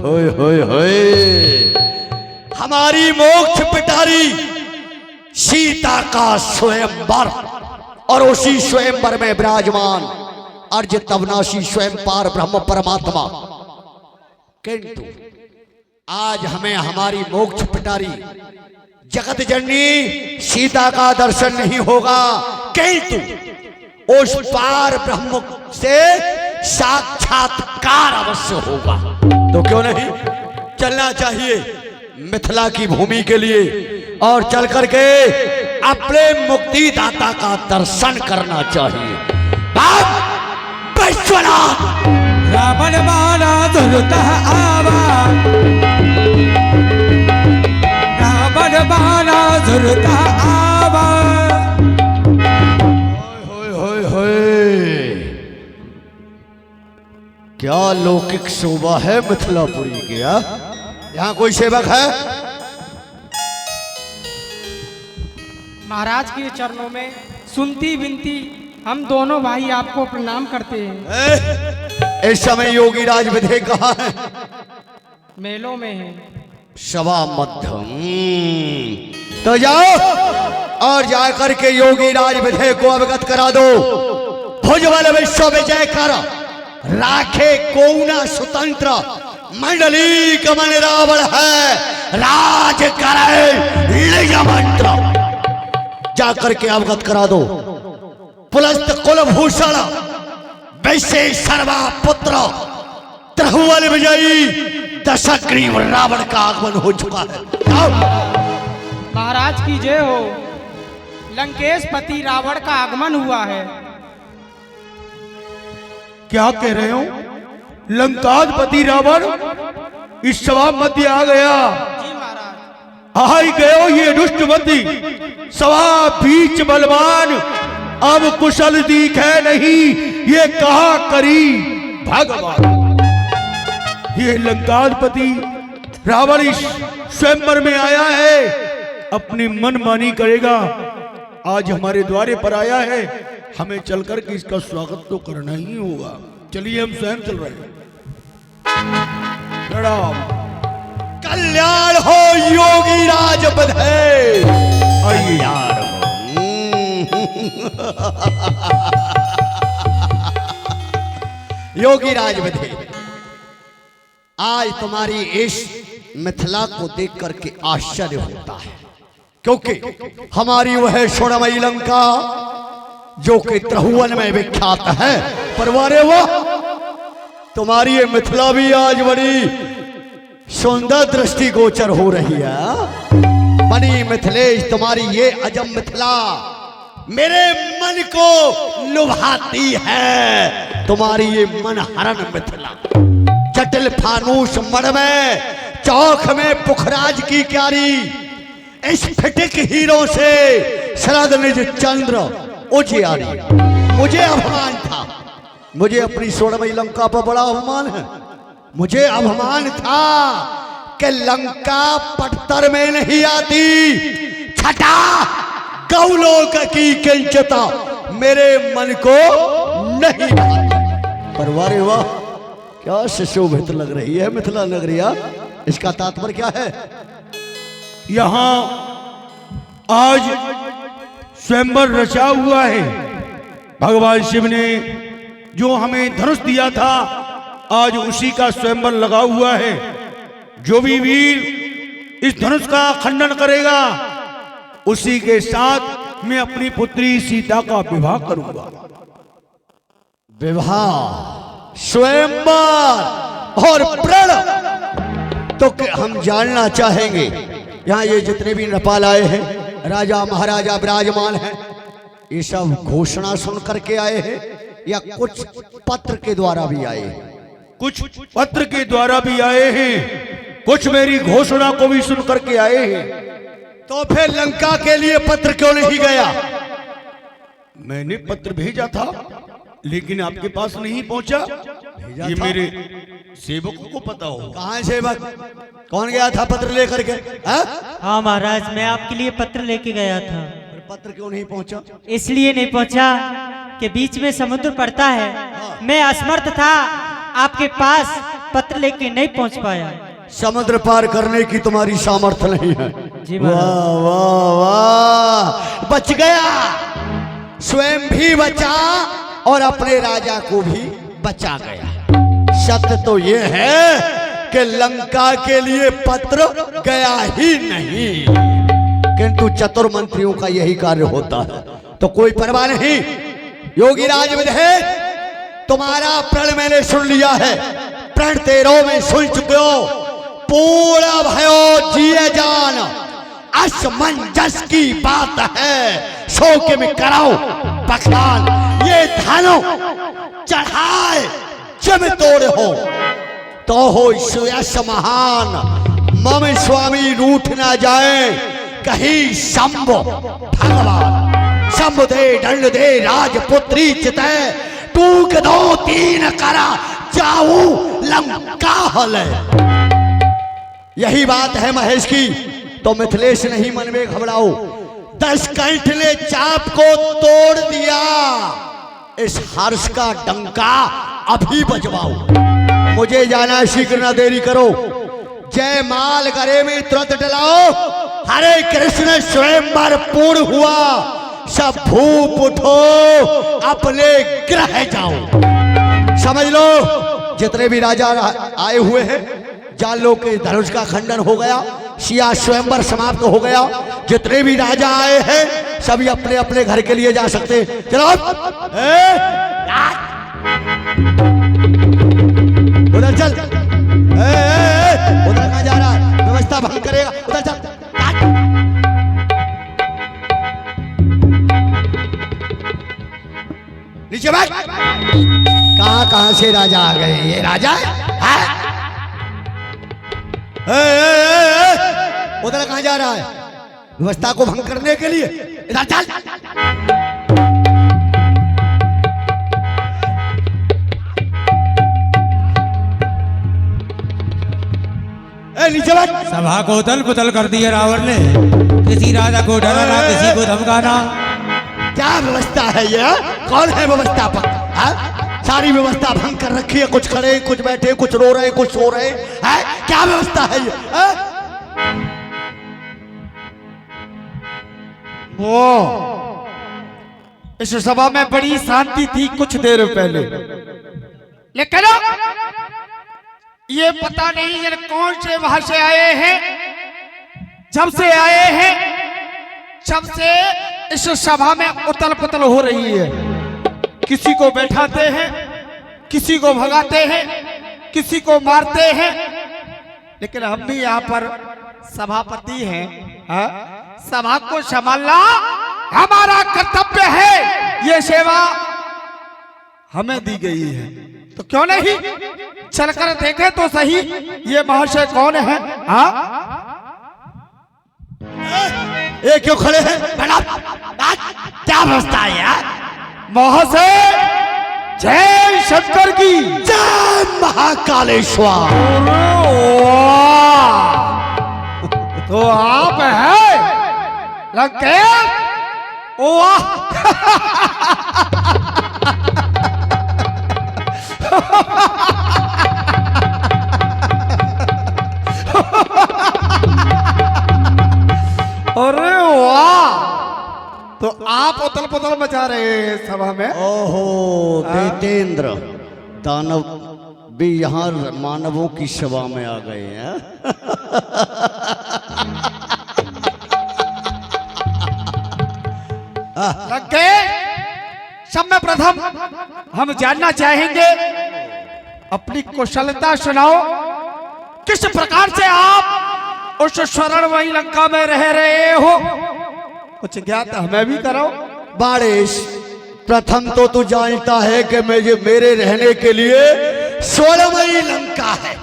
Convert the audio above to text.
होय होय होय, हमारी मोक्ष पिटारी सीता का स्वयंवर और उसी स्वयंवर में विराजमान अर्ज तवनाशी स्वयं पार ब्रह्म परमात्मा। किंतु आज हमें हमारी मोक्ष पिटारी जगत जननी सीता का दर्शन नहीं होगा, किंतु उस पार ब्रह्म से साक्षात्कार अवश्य होगा। तो क्यों नहीं चलना चाहिए मिथिला की भूमि के लिए और चल करके अपने मुक्तिदाता का दर्शन करना चाहिए। विश्वनाथ रावण माना दुर्ता आवा, रावण माना दुर्ता आवा। होय होय होय, क्या लौकिक शोभा है मिथिलापुरी की। यहाँ कोई सेवक है? महाराज के चरणों में सुनती विनती हम दोनों भाई आपको प्रणाम करते हैं। इस समय योगी राज विधे कहाँ है? मेलों में है। सभा मध्यम। तो जाओ और जाकर के योगी राज विधे को अवगत करा दो। भुजबल विश्व विजय कर राखे कोना स्वतंत्र, मंडली कमन रावण है राज करे निज मंत्र। जाकर के अवगत करा दो। पुलस्त कुलभूषण वैश्य सर्वा पुत्र त्रिभुवन विजयी दशग्रीव रावण का आगमन हो चुका है। महाराज की जय हो। लंकेश पति रावण का आगमन हुआ है। क्या कह रहे हो? लंकाधिपति रावण इस सभा मध्य आ गया। जी महाराज। आई गयो ये दुष्टमती, सभा बीच बलवान, अब कुशल दिखे नहीं ये कहा करी भगवान। ये लंकाधिपति रावण इस स्वयंवर में आया है, अपनी मनमानी करेगा। आज हमारे द्वारे पर आया है, हमें चलकर के इसका स्वागत तो करना ही होगा। चलिए हम स्वयं चल रहे हैं। प्रणाम। कल्याण हो योगी राज बधाई। आइए। योगी राज विधे, आज तुम्हारी इस मिथिला को देख करके आश्चर्य होता है, क्योंकि हमारी वह स्वर्णमयी लंका जो कि त्रिभुवन में विख्यात है, पर वारे वो तुम्हारी ये मिथिला भी आज बड़ी सुंदर दृष्टिगोचर हो रही है। बनी मिथिलेश तुम्हारी ये अजम मिथिला मेरे मन को लुभाती है। तुम्हारी ये मन हरण मिथिला जटिल फानूस मड़ में चौक में पुखराज की क्यारी, इस फिटिक हीरो से शरद निज चंद्र उजियारी। मुझे अभिमान था, मुझे अपनी स्वर्णमयी लंका पर बड़ा अभिमान है। मुझे अभिमान था कि लंका पट्टर में नहीं आती, छटा गौलोक की किंचता मेरे मन को नहीं भाती। पर वारे वाह, क्या सुशोभित लग रही है मिथिला नगरिया। इसका तात्पर्य क्या है? यहां आज स्वयंवर रचा हुआ है। भगवान शिव ने जो हमें धनुष दिया था, आज उसी का स्वयंवर लगा हुआ है। जो भी वीर इस धनुष का खंडन करेगा, उसी के साथ मैं अपनी पुत्री सीता का विवाह करूंगा। विवाह, स्वयंवर और प्रण। तो हम जानना चाहेंगे, यहाँ ये जितने भी नेपाल आए हैं, राजा महाराजा विराजमान हैं, ये सब घोषणा सुन करके आए हैं या कुछ पत्र के द्वारा भी आए हैं? कुछ पत्र के द्वारा भी आए हैं, कुछ मेरी घोषणा को भी सुन करके आए हैं। तो फिर लंका के लिए पत्र क्यों नहीं गया? मैंने पत्र भेजा था, लेकिन आपके पास नहीं पहुंचा। ये मेरे सेवकों को पता हो। कहाँ सेवक? कौन गया था पत्र लेकर के? हाँ महाराज, मैं आपके लिए पत्र लेके गया था। पत्र क्यों नहीं पहुंचा? इसलिए नहीं पहुंचा कि बीच में समुद्र पड़ता है। मैं असमर्थ था आपके पास पत्र लेके नहीं पहुंच पाया। समुद्र पार करने की तुम्हारी सामर्थ्य नहीं है। जी वाह महाराज। वाह वाह, बच गया, स्वयं भी बचा और अपने राजा को भी बचा गया। सत्य तो ये है कि लंका के लिए पत्र गया ही नहीं, किंतु चतुर मंत्रियों का यही कार्य होता है। तो कोई परवाह नहीं, योगी राज विधेय, तुम्हारा प्रण मैंने सुन लिया है, प्रण तेरो में सुन चुके हो। पूर्ण भयो जिए जान, असमंजस की बात है, शोक में कराओ पखान, ये धानो चढ़ाए जब तोड़ हो तो हो यश महान। मम स्वामी रूठ ना जाए कहीं शंभु भगवान, शंभु दे दंड दे राजपुत्री चितय, टूक दो तीन करा जाऊ लंका हले। यही बात है महेश की, तो मिथिलेश नहीं मन में घबराओ, 10 कंठले चाप को तोड़ दिया, इस हर्ष का डंका अभी बजवाओ। मुझे जाना, शीघ्र ना देरी करो, जय माल करे में तुरंत डलाओ। हरे कृष्ण स्वयंवर पूर्ण हुआ, सब भूप उठो अपने ग्रह जाओ। समझ लो, जितने भी राजा आए हुए हैं, जान लो कि धनुष का खंडन हो गया, सिया स्वयंवर समाप्त हो गया। जितने भी राजा आए हैं सभी अपने अपने घर के लिए जा सकते। चलो उधर चल, उधर कहाँ जा रहा है, व्यवस्था भंग करेगा, उधर चल। नीचे बैठ। कहाँ कहाँ से राजा आ गए, ये राजा है? उधर कहाँ जा रहा है, व्यवस्था को भंग करने के लिए, इधर चल। नीचे बैठ। सभा को उथल पुथल कर दिया रावण ने, किसी राजा को डराना, किसी को धमकाना। क्या व्यवस्था है ये, कौन है व्यवस्थापक? सारी व्यवस्था भंग कर रखी है, कुछ खड़े कुछ बैठे, कुछ रो रहे कुछ सो रहे हैं, क्या व्यवस्था है ये? वो इस सभा में बड़ी शांति थी कुछ देर पहले, लेकिन ये पता नहीं ये कौन से वहां से आए हैं। जब से आए हैं जब से इस सभा में उथल पुथल हो रही है, किसी को बैठाते हैं, किसी को भगाते हैं, किसी को मारते हैं। लेकिन हम भी यहाँ पर सभापति हैं, सभा को संभालना हमारा कर्तव्य है, ये सेवा हमें दी गई है, तो क्यों नहीं चलकर देखें तो सही ये महाशय कौन है। ये क्यों खड़े हैं? क्या व्यवस्था है यार? महाशय जय शंकर की जय महाकालेश्वर। तो आप हैं लंकेश? वाह अरे वाह, तो आप उथल पुथल मचा रहे हैं सभा में। ओहो दैतेंद्र दानव भी यहाँ मानवों की सभा में आ गए हैं। सब में प्रथम हम जानना चाहेंगे, अपनी कुशलता सुनाओ, किस प्रकार से आप उस शरण वही लंका में रह रहे हो, कुछ ज्ञात हमें भी कराओ। बारिश, प्रथम तो तू जानता है कि मेरे रहने के लिए स्वर्णमयी लंका है।